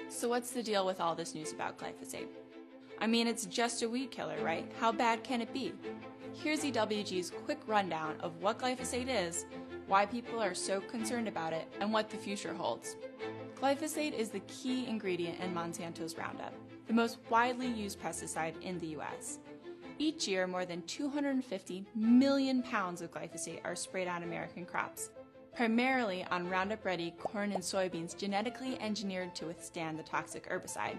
So what's the deal with all this news about glyphosate? I mean, it's just a weed killer, right? How bad can it be? Here's EWG's quick rundown of what glyphosate is, why people are so concerned about it, and what the future holds. Glyphosate is the key ingredient in Monsanto's Roundup, the most widely used pesticide in the US. Each year, more than 250 million pounds of glyphosate are sprayed on American crops, primarily on Roundup-ready corn and soybeans genetically engineered to withstand the toxic herbicide.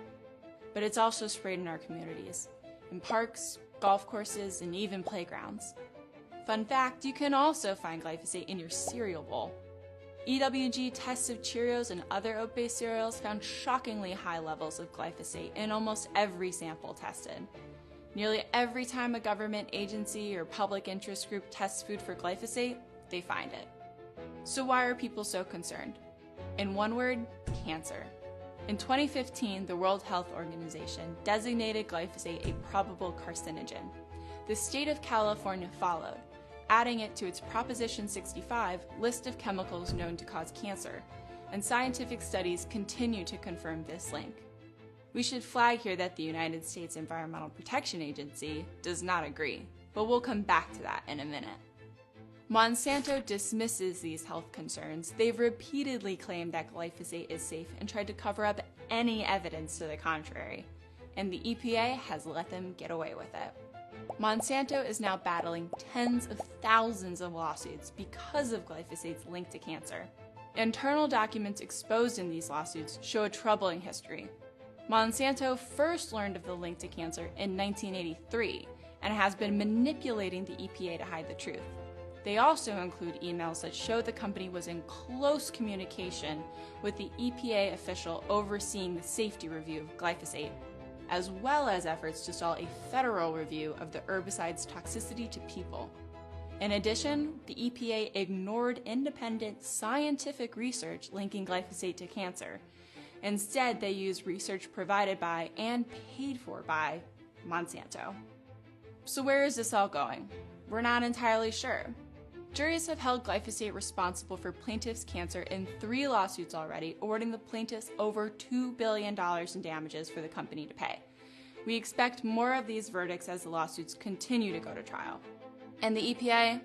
But it's also sprayed in our communities, in parks, golf courses, and even playgrounds. Fun fact, you can also find glyphosate in your cereal bowl. EWG tests of Cheerios and other oat-based cereals found shockingly high levels of glyphosate in almost every sample tested. Nearly every time a government agency or public interest group tests food for glyphosate, they find it. So why are people so concerned? In one word, cancer. In 2015, the World Health Organization designated glyphosate a probable carcinogen. The state of California followed, adding it to its Proposition 65 list of chemicals known to cause cancer, and scientific studies continue to confirm this link. We should flag here that the United States Environmental Protection Agency does not agree, but we'll come back to that in a minute. Monsanto dismisses these health concerns. They've repeatedly claimed that glyphosate is safe and tried to cover up any evidence to the contrary, and the EPA has let them get away with it. Monsanto is now battling tens of thousands of lawsuits because of glyphosate's link to cancer. Internal documents exposed in these lawsuits show a troubling history. Monsanto first learned of the link to cancer in 1983 and has been manipulating the EPA to hide the truth. They also include emails that show the company was in close communication with the EPA official overseeing the safety review of glyphosate, as well as efforts to stall a federal review of the herbicide's toxicity to people. In addition, the EPA ignored independent scientific research linking glyphosate to cancer. Instead, they used research provided by and paid for by Monsanto. So where is this all going? We're not entirely sure. Juries have held glyphosate responsible for plaintiffs' cancer in 3 lawsuits already, awarding the plaintiffs over $2 billion in damages for the company to pay. We expect more of these verdicts as the lawsuits continue to go to trial. And the EPA?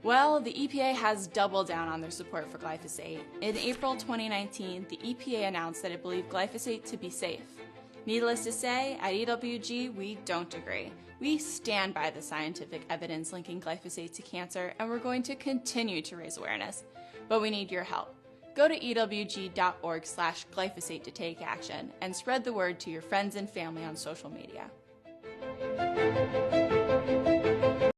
Well, the EPA has doubled down on their support for glyphosate. In April 2019, the EPA announced that it believed glyphosate to be safe. Needless to say, at EWG, we don't agree. We stand by the scientific evidence linking glyphosate to cancer, and we're going to continue to raise awareness. But we need your help. Go to ewg.org/glyphosate to take action and spread the word to your friends and family on social media.